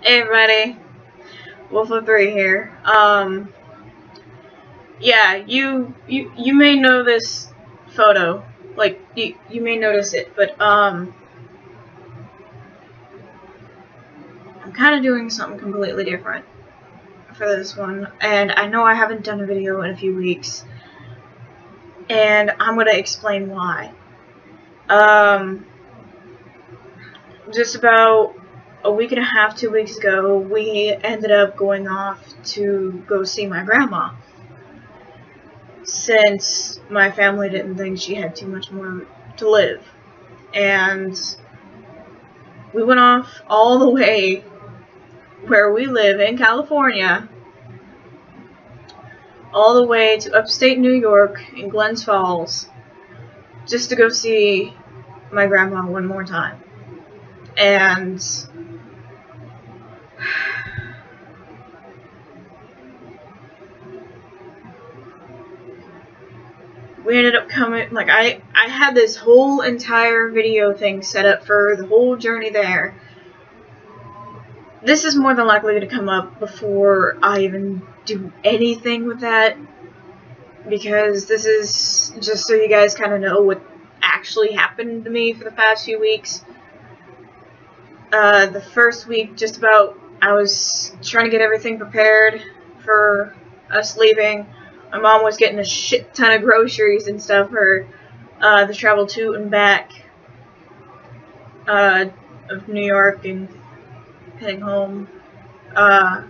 Hey everybody, Wolf of Three here. Yeah, you may know this photo, like you may notice it, but I'm kind of doing something completely different for this one, and I know I haven't done a video in a few weeks, and I'm gonna explain why. Just about a week and a half, 2 weeks ago, we ended up going off to go see my grandma, since my family didn't think she had too much more to live. And we went off all the way where we live in California, all the way to upstate New York in Glens Falls, just to go see my grandma one more time. And we ended up coming, like, I had this whole entire video thing set up for the whole journey there. This is more than likely to come up before I even do anything with that, because this is just so you guys kind of know what actually happened to me for the past few weeks. The first week, just about, I was trying to get everything prepared for us leaving. My mom was getting a shit ton of groceries and stuff for the travel to and back of New York and heading home. I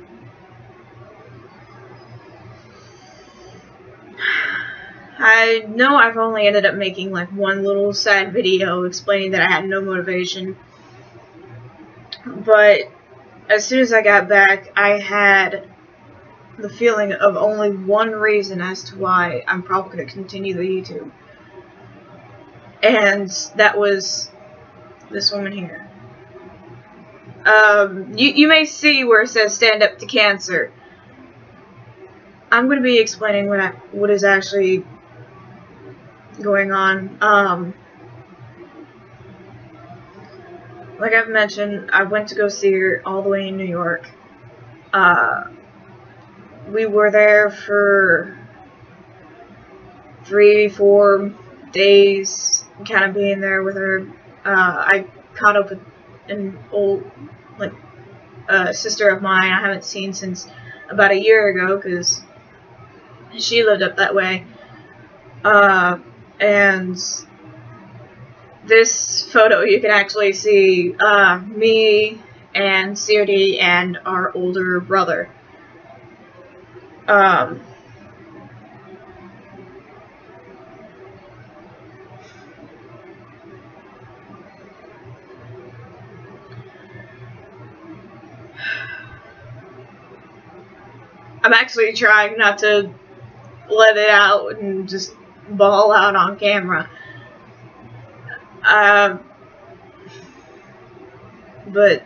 know I've only ended up making like one little sad video explaining that I had no motivation, but as soon as I got back, I had the feeling of only one reason as to why I'm probably going to continue the YouTube, and that was this woman here. You may see where it says "Stand Up to Cancer." I'm going to be explaining what is actually going on. Like I've mentioned, I went to go see her all the way in New York. We were there for 3-4 days, kind of being there with her. I caught up with an old, like, sister of mine I haven't seen since about a year ago, because she lived up that way. And this photo, you can actually see me and COD and our older brother. I'm actually trying not to let it out and just bawl out on camera. But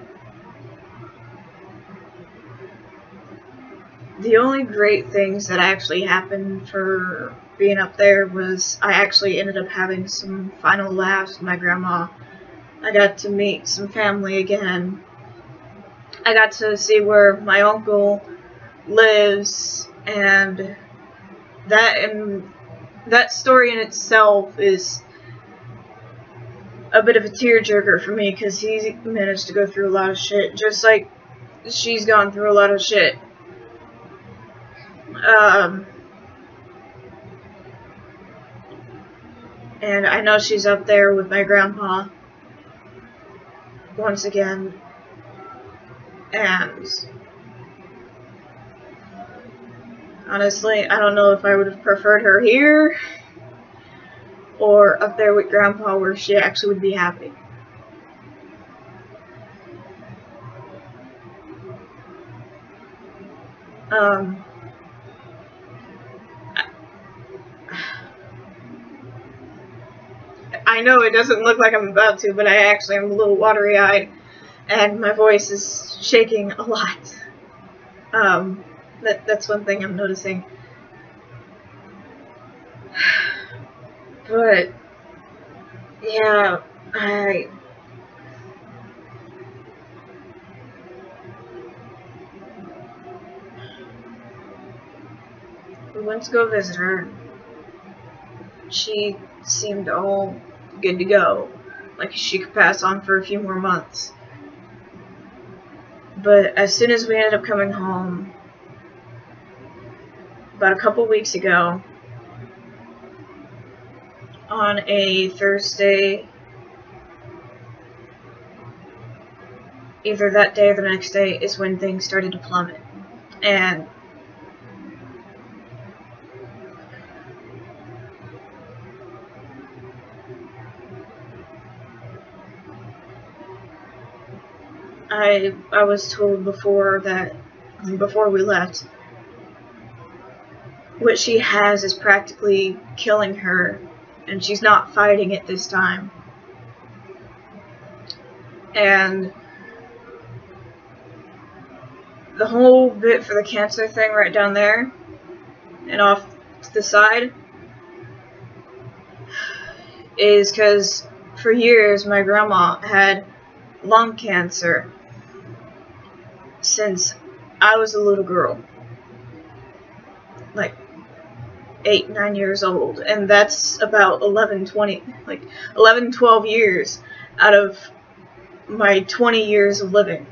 the only great things that actually happened for being up there was I actually ended up having some final laughs with my grandma. I got to meet some family again. I got to see where my uncle lives, and that story in itself is a bit of a tearjerker for me, because he managed to go through a lot of shit, just like she's gone through a lot of shit. And I know she's up there with my grandpa once again, and honestly, I don't know if I would have preferred her here or up there with grandpa, where she actually would be happy. I know it doesn't look like I'm about to, but I actually am a little watery-eyed, and my voice is shaking a lot. That's one thing I'm noticing. But yeah, we went to go visit her. She seemed all good to go, like she could pass on for a few more months. But as soon as we ended up coming home, about a couple weeks ago, on a Thursday, either that day or the next day, is when things started to plummet. And I was told before we left, what she has is practically killing her, and she's not fighting it this time. And the whole bit for the cancer thing right down there and off to the side is because for years my grandma had lung cancer since I was a little girl, like 8, 9 years old, and that's about 11, 12 years out of my 20 years of living.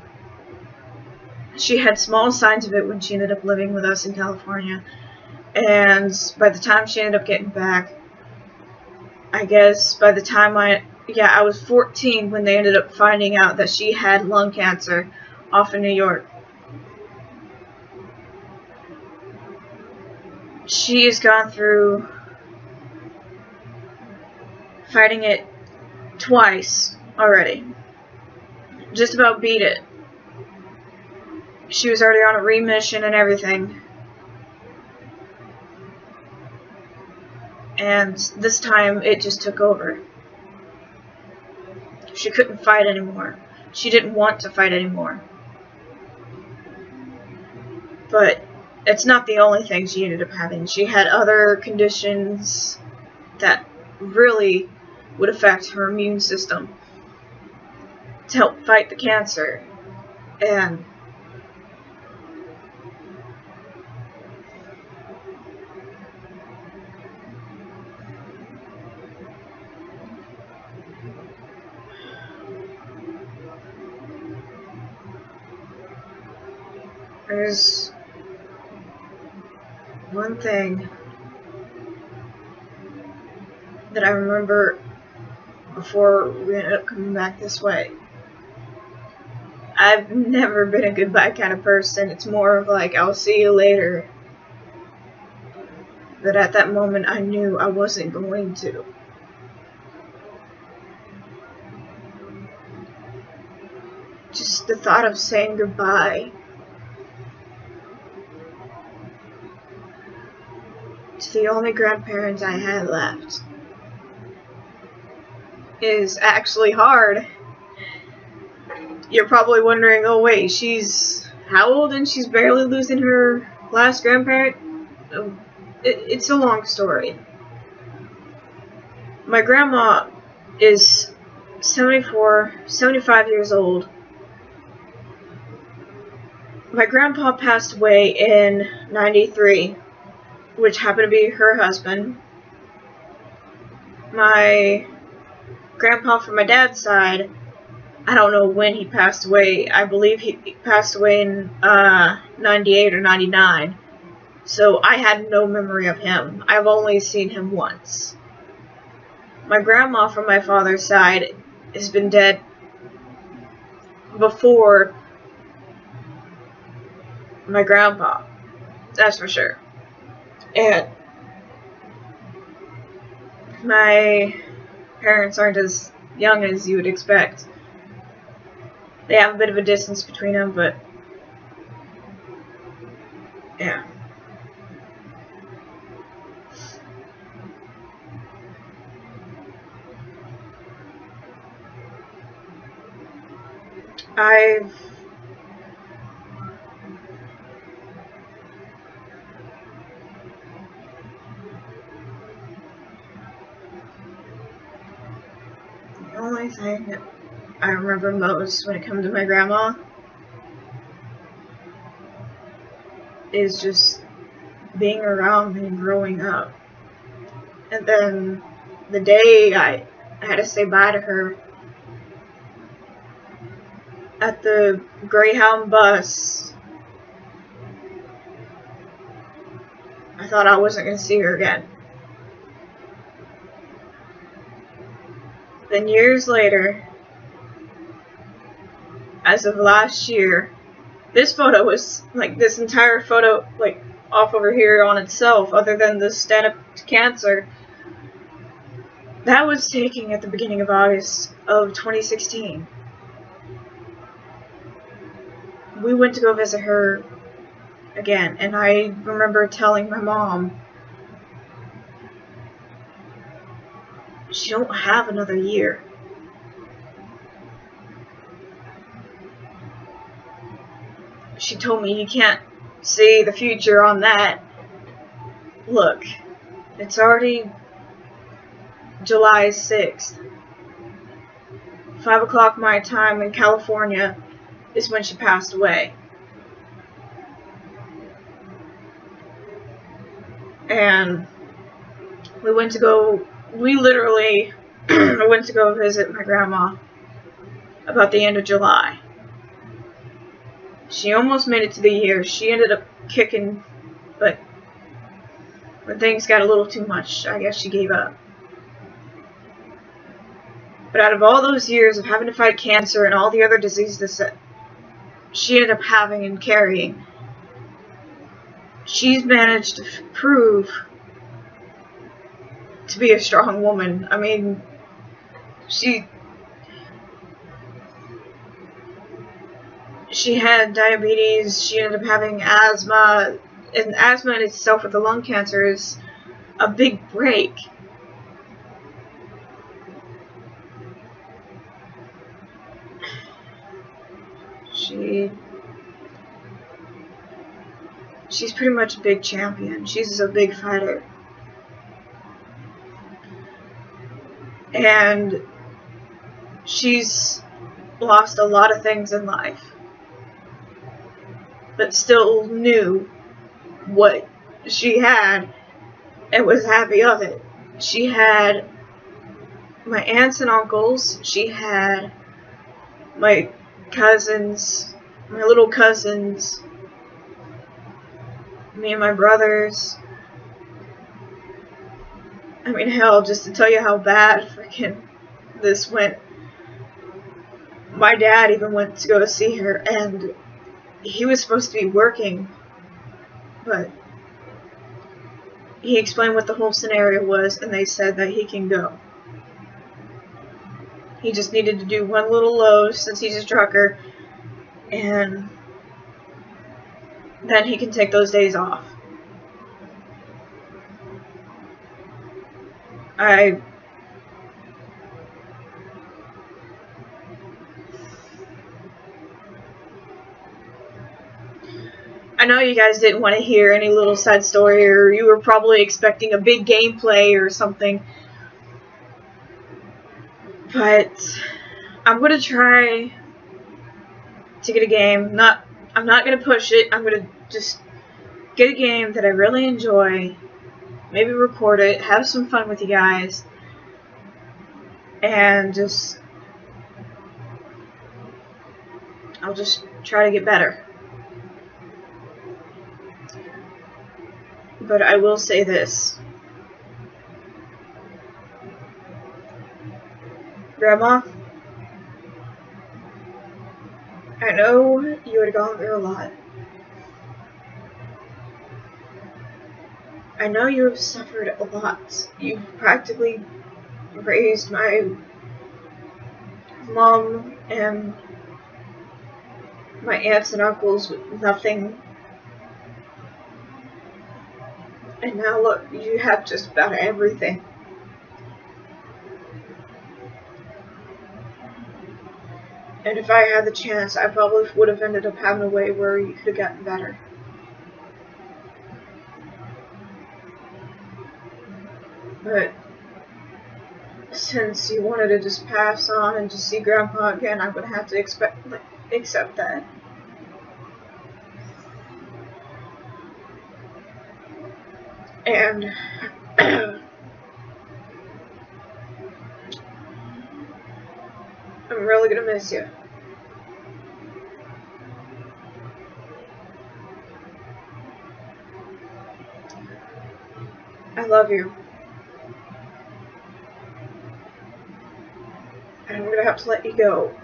She had small signs of it when she ended up living with us in California, and by the time she ended up getting back, I guess by the time I was 14 when they ended up finding out that she had lung cancer off in New York. She has gone through fighting it twice already. Just about beat it. She was already on a remission and everything. And this time it just took over. She couldn't fight anymore. She didn't want to fight anymore. But it's not the only thing she ended up having. She had other conditions that really would affect her immune system to help fight the cancer. And there's one thing that I remember before we ended up coming back this way. I've never been a goodbye kind of person. It's more of like, I'll see you later. But at that moment, I knew I wasn't going to. Just the thought of saying goodbye to the only grandparents I had left is actually hard. You're probably wondering, oh wait, she's how old and she's barely losing her last grandparent? It's a long story. My grandma is 75 years old. My grandpa passed away in 93, which happened to be her husband. My grandpa from my dad's side, I don't know when he passed away. I believe he passed away in 98 or 99. So I had no memory of him. I've only seen him once. My grandma from my father's side has been dead before my grandpa. That's for sure. And my parents aren't as young as you would expect. They have a bit of a distance between them, but yeah. The only thing that I remember most when it comes to my grandma is just being around me growing up. And then the day I had to say bye to her at the Greyhound bus, I thought I wasn't going to see her again. Then years later, as of last year, this photo was, like, this entire photo, like, off over here on itself, other than the stand up to cancer, that was taken at the beginning of August of 2016. We went to go visit her again, and I remember telling my mom, she don't have another year. She told me, you can't see the future on that. Look, it's already July 6th. 5 o'clock my time in California is when she passed away. And we literally went to go visit my grandma about the end of July. She almost made it to the year. She ended up kicking, but when things got a little too much, I guess she gave up. But out of all those years of having to fight cancer and all the other diseases that she ended up having and carrying, she's managed to prove to be a strong woman. I mean, she had diabetes, she ended up having asthma, and asthma in itself with the lung cancer is a big break. She's pretty much a big champion. She's a big fighter. And she's lost a lot of things in life, but still knew what she had and was happy of it. She had my aunts and uncles. She had my cousins, my little cousins, me and my brothers. I mean, hell, just to tell you how bad freaking this went, my dad even went to go see her, and he was supposed to be working, but he explained what the whole scenario was, and they said that he can go. He just needed to do one little load since he's a trucker, and then he can take those days off. I know you guys didn't want to hear any little side story, or you were probably expecting a big gameplay or something, but I'm going to try to get a game. I'm not going to push it. I'm going to just get a game that I really enjoy, maybe record it, have some fun with you guys, and I'll just try to get better. But I will say this. Grandma, I know you had gone through a lot. I know you have suffered a lot. You've practically raised my mom and my aunts and uncles with nothing. And now look, you have just about everything. And if I had the chance, I probably would have ended up having a way where you could have gotten better. But since you wanted to just pass on and just see Grandpa again, I'm gonna have to accept that. And I'm really gonna miss you. I love you. And I'm gonna have to let you go.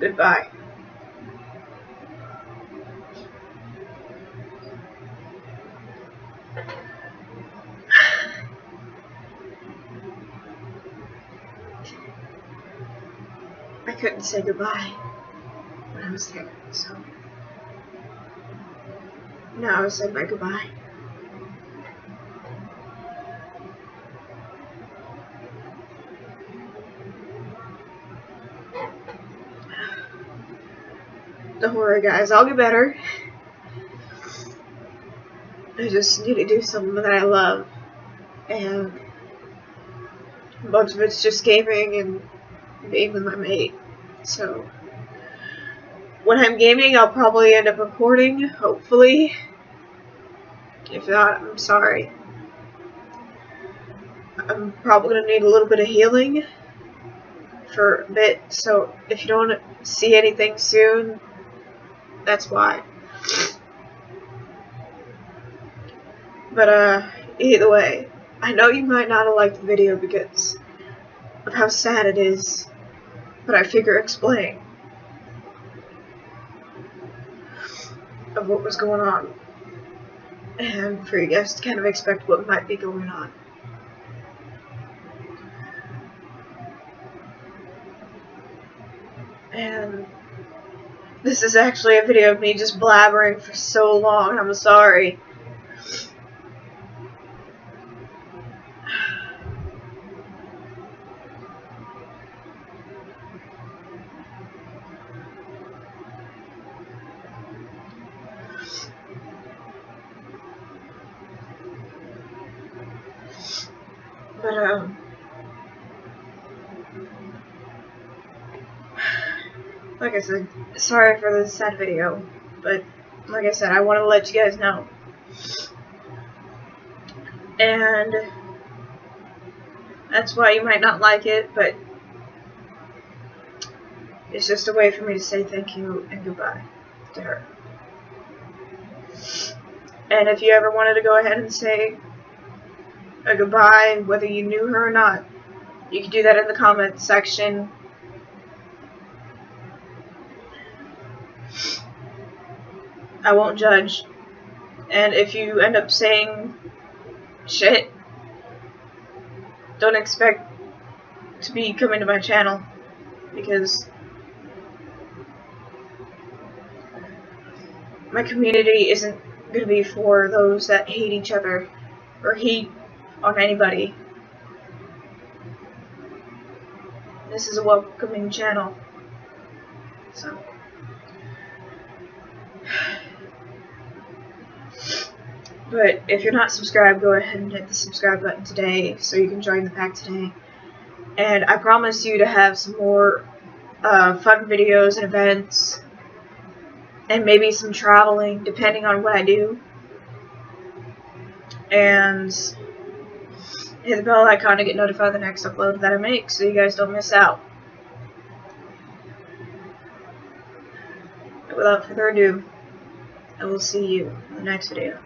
Goodbye. I couldn't say goodbye when I was there, so now I said my goodbye. Don't worry, guys, I'll get better. I just need to do something that I love, and most of it's just gaming and being with my mate. So when I'm gaming, I'll probably end up recording, hopefully. If not, I'm sorry. I'm probably gonna need a little bit of healing for a bit, so if you don't see anything soon, that's why. But either way, I know you might not have liked the video because of how sad it is, but I figure explain of what was going on, and for you guys to kind of expect what might be going on. And this is actually a video of me just blabbering for so long, I'm sorry. But like I said, sorry for the sad video, but like I said, I want to let you guys know. And that's why you might not like it, but it's just a way for me to say thank you and goodbye to her. And if you ever wanted to go ahead and say a goodbye, whether you knew her or not, you can do that in the comments section. I won't judge. And if you end up saying shit, don't expect to be coming to my channel, because my community isn't going to be for those that hate each other or hate on anybody. This is a welcoming channel. So but if you're not subscribed, go ahead and hit the subscribe button today so you can join the pack today. And I promise you to have some more fun videos and events, and maybe some traveling depending on what I do. And hit the bell icon to get notified of the next upload that I make so you guys don't miss out. Without further ado, I will see you in the next video.